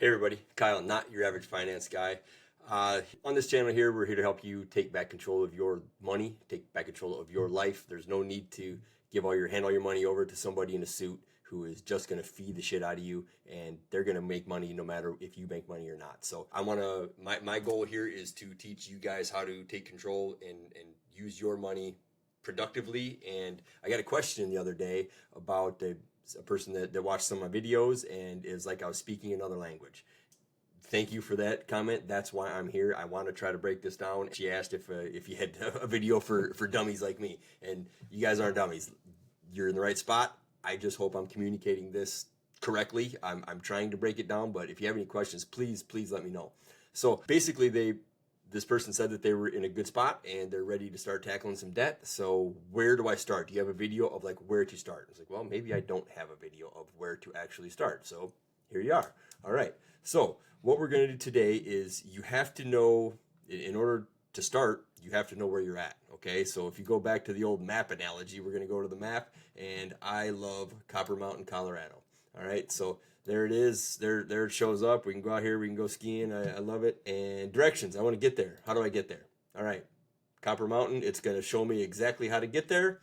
Hey everybody, Kyle, not your average finance guy. On this channel here, we're here to help you take back control of your money, take back control of your life. There's no need to hand all your money over to somebody in a suit who is just going to feed the shit out of you, and they're going to make money no matter if you make money or not. So my goal here is to teach you guys how to take control and use your money productively. And I got a question the other day about a person that watched some of my videos and is like I was speaking another language. Thank you for that comment. That's why I'm here. I want to try to break this down. She asked if you had a video for dummies like me, and you guys aren't dummies. You're in the right spot. I just hope I'm communicating this correctly. I'm trying to break it down, but if you have any questions, please let me know. So basically, this person said that they were in a good spot and they're ready to start tackling some debt. So where do I start? Do you have a video of like where to start? I was like, well, maybe I don't have a video of where to actually start. So here you are. All right. So what we're going to do today is you have to know, in order to start, you have to know where you're at. Okay. So if you go back to the old map analogy, we're going to go to the map, and I love Copper Mountain, Colorado. All right. So there it is. There it shows up. We can go out here. We can go skiing. I love it. And directions. I want to get there. How do I get there? All right. Copper Mountain. It's going to show me exactly how to get there.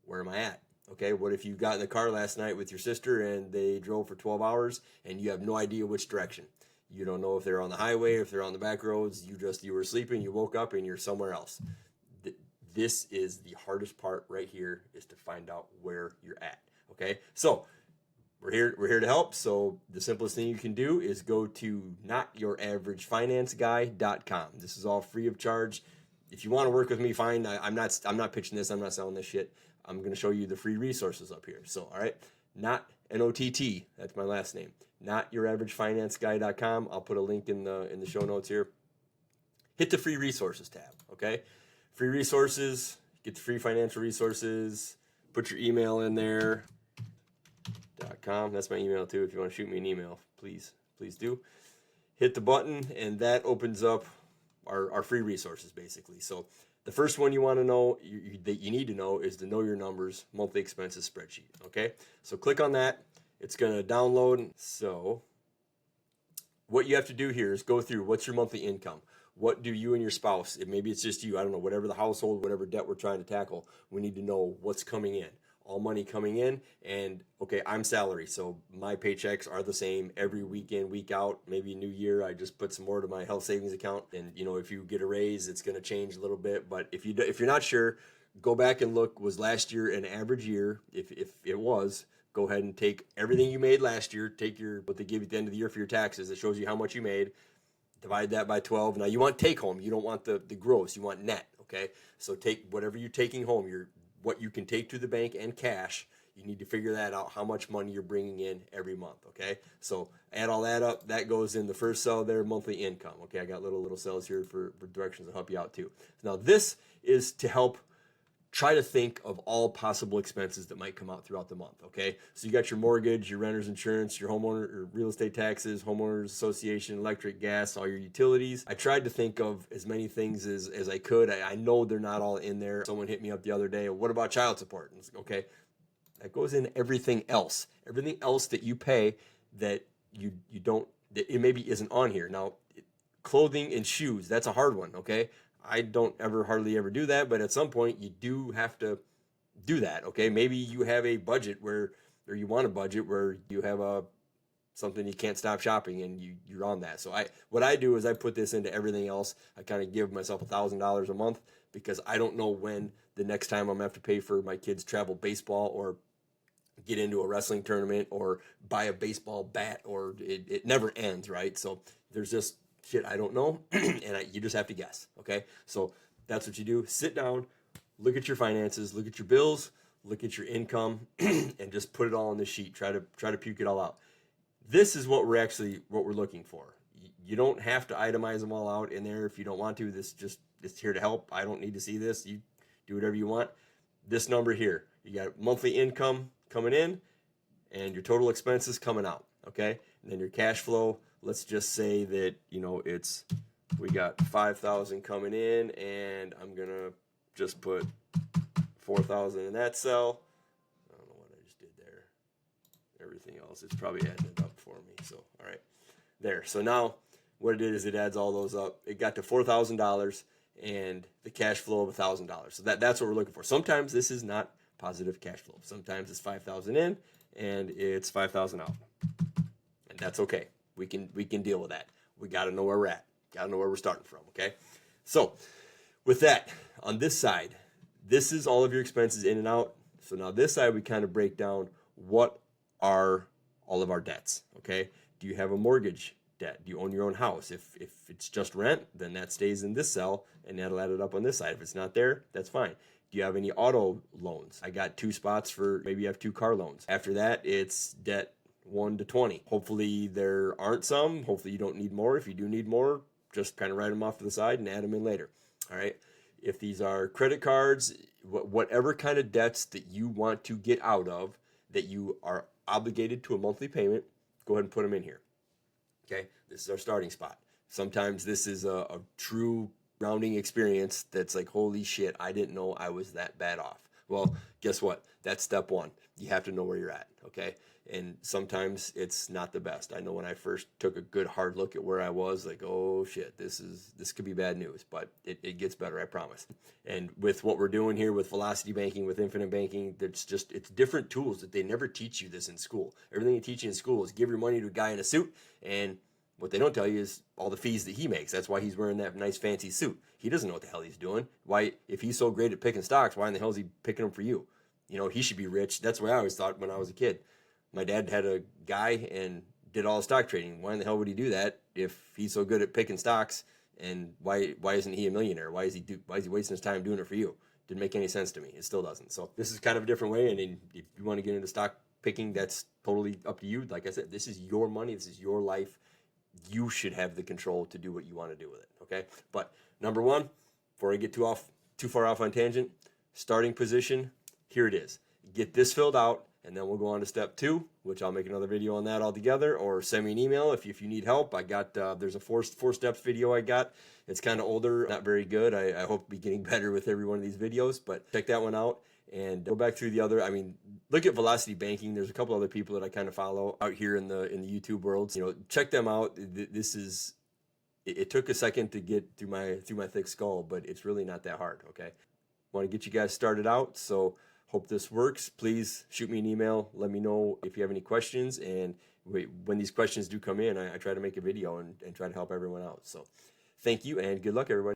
Where am I at? Okay. What if you got in the car last night with your sister and they drove for 12 hours and you have no idea which direction? You don't know if they're on the highway, if they're on the back roads. You were sleeping. You woke up and you're somewhere else. This is the hardest part right here, is to find out where you're at. Okay. So we're here to help. So the simplest thing you can do is go to notyouraveragefinancegui.com. This is all free of charge. If you want to work with me, fine. I'm not pitching this. I'm not selling this shit. I'm going to show you the free resources up here. So, all right, NOTT. That's my last name. Notyouraveragefinancegui.com. I'll put a link in the show notes here. Hit the free resources tab. Okay, free resources. Get the free financial resources. Put your email in there. .com. That's my email too. If you want to shoot me an email, please do. Hit the button, and that opens up our free resources basically. So the first one you want to know, that you need to know, is the Know Your Numbers Monthly Expenses Spreadsheet. Okay, so click on that. It's going to download. So what you have to do here is go through what's your monthly income. What do you and your spouse, maybe it's just you, I don't know, whatever the household, whatever debt we're trying to tackle, we need to know what's coming in. All money coming in, and okay, I'm salary, so my paychecks are the same every week in, week out. Maybe New Year, I just put some more to my health savings account, and if you get a raise, it's going to change a little bit. But if you're not sure, go back and look. Was last year an average year? If it was, go ahead and take everything you made last year. Take what they give you at the end of the year for your taxes. It shows you how much you made. Divide that by 12. Now you want take home. You don't want the gross. You want net. Okay, so take whatever you're taking home. What you can take to the bank and cash. You need to figure that out, how much money you're bringing in every month. Okay, so add all that up. That goes in the first cell there, monthly income. Okay, I got little cells here for directions to help you out too. Now this is to help try to think of all possible expenses that might come out throughout the month. Okay, so you got your mortgage, your renter's insurance, your homeowner or real estate taxes, homeowners association, electric, gas, all your utilities. I tried to think of as many things as I could. I know they're not all in there. Someone hit me up the other day. What about child support? And it's like, okay, that goes in everything else that you pay that you don't, that it maybe isn't on here. Now, clothing and shoes, that's a hard one. Okay, I don't hardly ever do that, but at some point you do have to do that. Okay, maybe you have a budget or you want a budget where you have something you can't stop shopping and you're on that. So what I do is I put this into everything else. I kind of give myself $1,000 a month, because I don't know when the next time I'm gonna have to pay for my kids' travel baseball, or get into a wrestling tournament, or buy a baseball bat, or it never ends, right? So there's just shit I don't know, and you just have to guess. Okay, so that's what you do. Sit down, look at your finances, look at your bills, look at your income, and just put it all on the sheet. Try to puke it all out. This is what we're looking for. You don't have to itemize them all out in there if you don't want to. It's here to help. I don't need to see this. You do whatever you want. This number here, you got monthly income coming in and your total expenses coming out. Okay, and then your cash flow. Let's just say that we got 5,000 coming in, and I'm gonna just put 4,000 in that cell. I don't know what I just did there. Everything else, it's probably adding it up for me. So all right, there. So now what it did is it adds all those up. It got to $4,000 and the cash flow of $1,000. So that's what we're looking for. Sometimes this is not positive cash flow. Sometimes it's 5,000 in and it's 5,000 out. And that's okay. We can deal with that. We got to know where we're at. Got to know where we're starting from, okay? So with that, on this side, this is all of your expenses in and out. So now this side, we kind of break down what are all of our debts, okay? Do you have a mortgage debt? Do you own your own house? If it's just rent, then that stays in this cell and that'll add it up on this side. If it's not there, that's fine. Do you have any auto loans? I got 2 spots for maybe you have 2 car loans. After that, it's debt 1 to 20. Hopefully there aren't some. Hopefully you don't need more. If you do need more, just kind of write them off to the side and add them in later. All right. If these are credit cards, whatever kind of debts that you want to get out of, that you are obligated to a monthly payment, go ahead and put them in here. Okay. This is our starting spot. Sometimes this is a true rounding experience that's like, holy shit, I didn't know I was that bad off. Well, guess what? That's step 1. You have to know where you're at, okay? And sometimes it's not the best. I know when I first took a good hard look at where I was, like, oh shit, this could be bad news, but it gets better, I promise. And with what we're doing here with velocity banking, with infinite banking, it's different tools that they never teach you this in school. Everything they teach you in school is give your money to a guy in a suit, and what they don't tell you is all the fees that he makes. That's why he's wearing that nice fancy suit. He doesn't know what the hell he's doing. Why, if he's so great at picking stocks, why in the hell is he picking them for you? You know, he should be rich. That's what I always thought when I was a kid. My dad had a guy and did all the stock trading. Why in the hell would he do that if he's so good at picking stocks? And why isn't he a millionaire? Why is he wasting his time doing it for you? Didn't make any sense to me. It still doesn't. So this is kind of a different way. And if you want to get into stock picking, that's totally up to you. Like I said, this is your money. This is your life. You should have the control to do what you want to do with it, okay? But number 1, before I get too far off on tangent, starting position, here it is. Get this filled out, and then we'll go on to step 2, which I'll make another video on that altogether, or send me an email if you need help. I got, there's a four steps video I got. It's kind of older, not very good. I hope to be getting better with every one of these videos, but check that one out. And go back through the other, I mean, look at Velocity Banking. There's a couple other people that I kind of follow out here in the YouTube world. You know, check them out. This is, it took a second to get through my thick skull, but it's really not that hard, okay? Want to get you guys started out, so hope this works. Please shoot me an email. Let me know if you have any questions, and when these questions do come in, I try to make a video and try to help everyone out. So thank you, and good luck, everybody.